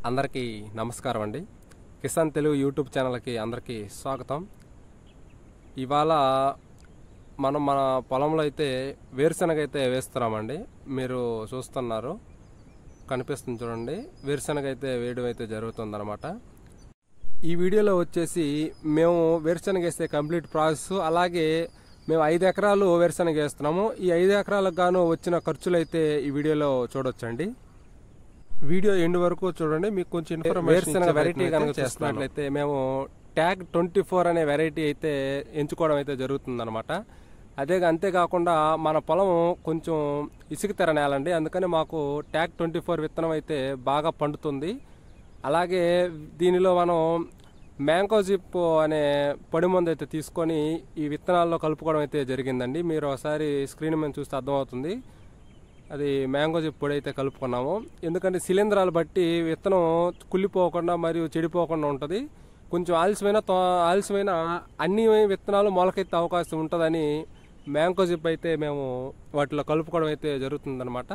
అందరికీ నమస్కారం అండి. కిసాన్ తెలుగు యూట్యూబ్ ఛానల్కి అందరికీ స్వాగతం. ఇవాళ మనం మన పొలంలో అయితే వేరుశనగ అయితే వేస్తున్నామండి. మీరు చూస్తున్నారు, కనిపిస్తుంది చూడండి. వేరుశనగ అయితే వేయడం అయితే జరుగుతుందన్నమాట. ఈ వీడియోలో వచ్చేసి మేము వేరుశనగ వేసే కంప్లీట్ ప్రాసెస్, అలాగే మేము 5 ఎకరాలు వేరుశనగ వేస్తున్నాము. ఈ 5 ఎకరాలకు గాను వచ్చిన ఖర్చులు అయితే ఈ వీడియోలో చూడొచ్చండి. వీడియో ఎండ్ వరకు చూడండి, మీకు కొంచెం ఇన్ఫర్మేషన్ వెరైటీ కనుక చేస్తున్నట్లయితే మేము ట్యాగ్ 24 అనే వెరైటీ అయితే ఎంచుకోవడం అయితే జరుగుతుందన్నమాట. అంతేకాకుండా మన పొలం కొంచెం ఇసుక తెర నేలండి, అందుకని మాకు ట్యాగ్ 24 విత్తనం అయితే బాగా పండుతుంది. అలాగే దీనిలో మనం మ్యాంగో జిప్ అనే పొడి మందు అయితే తీసుకొని ఈ విత్తనాల్లో కలుపుకోవడం అయితే జరిగిందండి. మీరు ఒకసారి స్క్రీన్ మీద చూస్తే అర్థమవుతుంది. అది మ్యాంగో జిప్ పొడి అయితే కలుపుకున్నాము. ఎందుకంటే శిలీంధ్రాలు బట్టి విత్తనం కుళ్ళిపోకుండా మరియు చెడిపోకుండా ఉంటుంది. కొంచెం ఆలస్యమైన అన్ని విత్తనాలు మొలకెత్తే అవకాశం ఉంటుందని మ్యాంగో జిప్ అయితే మేము వాటిలో కలుపుకోవడం అయితే జరుగుతుందన్నమాట.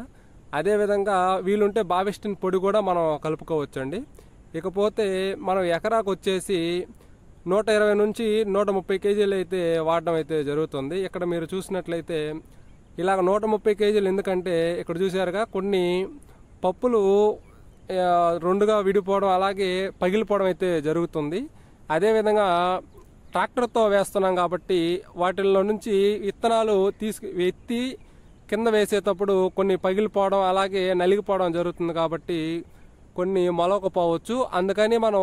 అదేవిధంగా వీలుంటే బావిస్టిన్ పొడి కూడా మనం కలుపుకోవచ్చండి. ఇకపోతే మనం ఎకరాకు వచ్చేసి 120 నుంచి 130 కేజీలు అయితే వాడడం అయితే జరుగుతుంది. ఇక్కడ మీరు చూసినట్లయితే ఇలాగ 130 కేజీలు, ఎందుకంటే ఇక్కడ చూసారుగా కొన్ని పప్పులు రెండుగా విడిపోవడం అలాగే పగిలిపోవడం అయితే జరుగుతుంది. అదేవిధంగా ట్రాక్టర్తో వేస్తున్నాం కాబట్టి వాటిల్లో నుంచి విత్తనాలు ఎత్తి కింద వేసేటప్పుడు కొన్ని పగిలిపోవడం అలాగే నలిగిపోవడం జరుగుతుంది. కాబట్టి కొన్ని మొలకపోవచ్చు. అందుకని మనం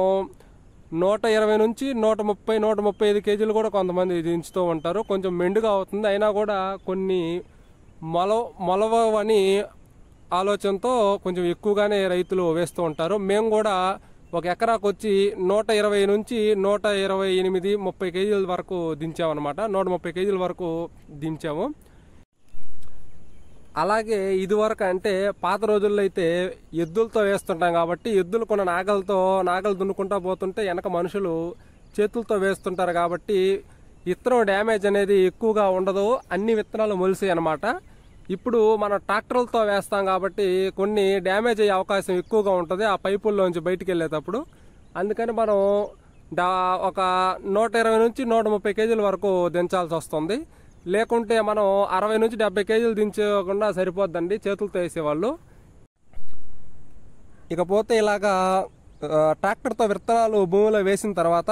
120 నుంచి 135 కేజీలు కూడా కొంతమంది దించుతూ ఉంటారు. కొంచెం మెండుగా అవుతుంది, అయినా కూడా కొన్ని మొలవని ఆలోచనతో కొంచెం ఎక్కువగానే రైతులు వేస్తూ ఉంటారు. మేము కూడా ఒక ఎకరాకు వచ్చి 120 నుంచి 128, 30 కేజీల వరకు దించామన్నమాట. 130 కేజీల వరకు దించాము. అలాగే ఇది వరకు అంటే పాత రోజుల్లో అయితే ఎద్దులతో వేస్తుంటాం కాబట్టి ఎద్దులు కొన్న నాగలు దున్నుకుంటా పోతుంటే వెనక మనుషులు చేతులతో వేస్తుంటారు కాబట్టి విత్తనం డ్యామేజ్ అనేది ఎక్కువగా ఉండదు, అన్ని విత్తనాలు మొలిసాయి అన్నమాట. ఇప్పుడు మనం ట్రాక్టర్లతో వేస్తాం కాబట్టి కొన్ని డ్యామేజ్ అయ్యే అవకాశం ఎక్కువగా ఉంటుంది ఆ పైపుల్లోంచి బయటికి వెళ్ళేటప్పుడు. అందుకని మనం ఒక 120 నుంచి 130 కేజీల వరకు దించాల్సి వస్తుంది. లేకుంటే మనం 60 నుంచి 70 కేజీలు దించకుండా సరిపోద్దండి చేతులతో వేసేవాళ్ళు. ఇకపోతే ఇలాగా ట్రాక్టర్తో విత్తనాలు భూమిలో వేసిన తర్వాత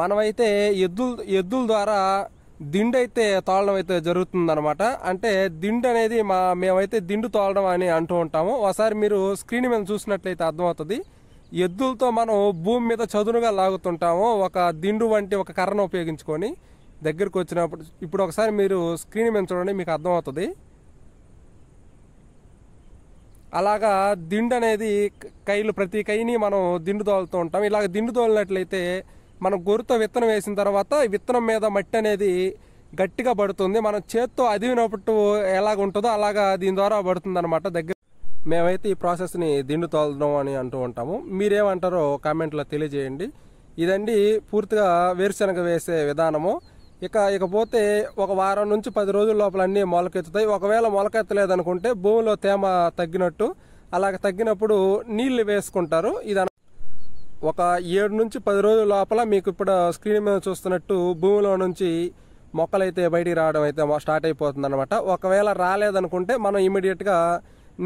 మనమైతే ఎద్దుల ద్వారా దిండు అయితే తోలడం అయితే జరుగుతుందన్నమాట. అంటే దిండు అనేది మేమైతే దిండు తోలడం అని అంటూ ఉంటాము. ఒకసారి మీరు స్క్రీన్ మీద చూసినట్లయితే అర్థమవుతుంది. ఎద్దులతో మనం భూమి మీద చదునుగా లాగుతుంటాము ఒక దిండు వంటి ఒక కర్రను ఉపయోగించుకొని దగ్గరకు వచ్చినప్పుడు. ఇప్పుడు ఒకసారి మీరు స్క్రీన్ మీద చూడండి, మీకు అర్థమవుతుంది. అలాగా దిండు అనేది ప్రతి కైని మనం దిండు తోలుతూ ఉంటాం. ఇలాగ దిండు తోలినట్లయితే మనం గొర్రుతో విత్తనం వేసిన తర్వాత విత్తనం మీద మట్టి అనేది గట్టిగా పడుతుంది. మనం చేత్తో అదివినప్పుడు ఎలాగ ఉంటుందో అలాగా దీని ద్వారా పడుతుంది అనమాట. మేమైతే ఈ ప్రాసెస్ని దిండు తోలడం అని అంటూ ఉంటాము. మీరేమంటారో కామెంట్లో తెలియజేయండి. ఇదండి పూర్తిగా వేరుశనగ వేసే విధానము. ఇకపోతే ఒక వారం నుంచి 10 రోజుల లోపల అన్నీ మొలకెత్తుతాయి. ఒకవేళ మొలకెత్తలేదనుకుంటే భూమిలో తేమ తగ్గినట్టు, అలాగ తగ్గినప్పుడు నీళ్లు వేసుకుంటారు. ఇది ఒక 7 నుంచి 10 రోజుల లోపల మీకు ఇప్పుడు స్క్రీన్ మీద చూస్తున్నట్టు భూమిలో నుంచి మొక్కలైతే బయటికి రావడం అయితే స్టార్ట్ అయిపోతుంది అనమాట. ఒకవేళ రాలేదనుకుంటే మనం ఇమీడియట్గా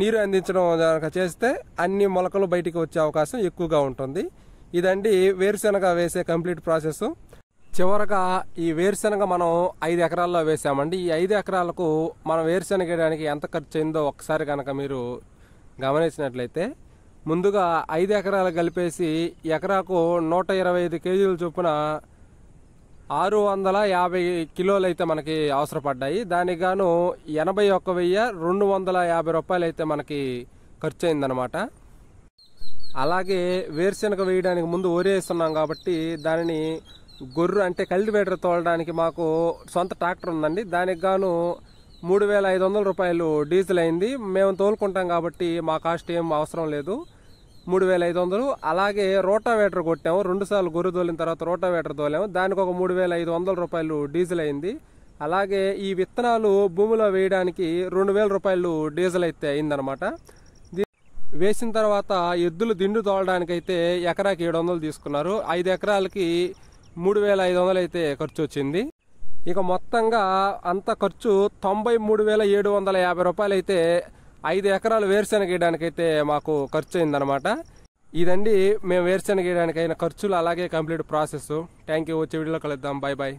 నీరు అందించడం చేస్తే అన్ని మొలకలు బయటికి వచ్చే అవకాశం ఎక్కువగా ఉంటుంది. ఇదండి వేరుశనగ వేసే కంప్లీట్ ప్రాసెస్. చివరగా ఈ వేరుశనగ మనం 5 ఎకరాల్లో వేసామండి. ఈ 5 ఎకరాలకు మనం వేరుశనగ వేయడానికి ఎంత ఖర్చు అయిందో ఒకసారి కనుక మీరు గమనించినట్లయితే, ముందుగా 5 ఎకరాలు కలిపేసి ఎకరాకు 125 కేజీల చొప్పున 650 కిలోలు అయితే మనకి అవసరపడ్డాయి. దానికి గాను 81,250 రూపాయలు అయితే మనకి ఖర్చు అయిందనమాట. అలాగే వేరుశనగ వేయడానికి ముందు వరేస్తున్నాం కాబట్టి దానిని గొర్రు అంటే కల్టివేటర్ తోలడానికి మాకు సొంత ట్రాక్టర్ ఉందండి. దానికి గాను 3,500 రూపాయలు డీజిల్ అయింది. మేము తోలుకుంటాం కాబట్టి మా కాస్ట్ ఏం అవసరం లేదు, 3,500. అలాగే రోటావేటర్ కొట్టాము, 2 సార్లు గొర్రె తోలిన తర్వాత రోటావేటర్ తోలాము, దానికి ఒక 3,500 రూపాయలు డీజిల్ అయింది. అలాగే ఈ విత్తనాలు భూమిలో వేయడానికి 2,000 రూపాయలు డీజిల్ అయితే అయిందనమాట. వేసిన తర్వాత ఎద్దులు దిండు తోలడానికైతే ఎకరాకి 700 తీసుకున్నారు. 5 ఎకరాలకి 3500 అయితే ఖర్చు వచ్చింది. ఇక మొత్తంగా అంత ఖర్చు 93,750 రూపాయలు అయితే 5 ఎకరాలు వేరుశెనగ వేయడానికైతే మాకు ఖర్చు అయిందనమాట. ఇదండి మేము వేరుశెనగ వేయడానికి అయిన ఖర్చులు, అలాగే కంప్లీట్ ప్రాసెస్. Thank you. వచ్చే వీడియోలో కలుద్దాం. Bye bye.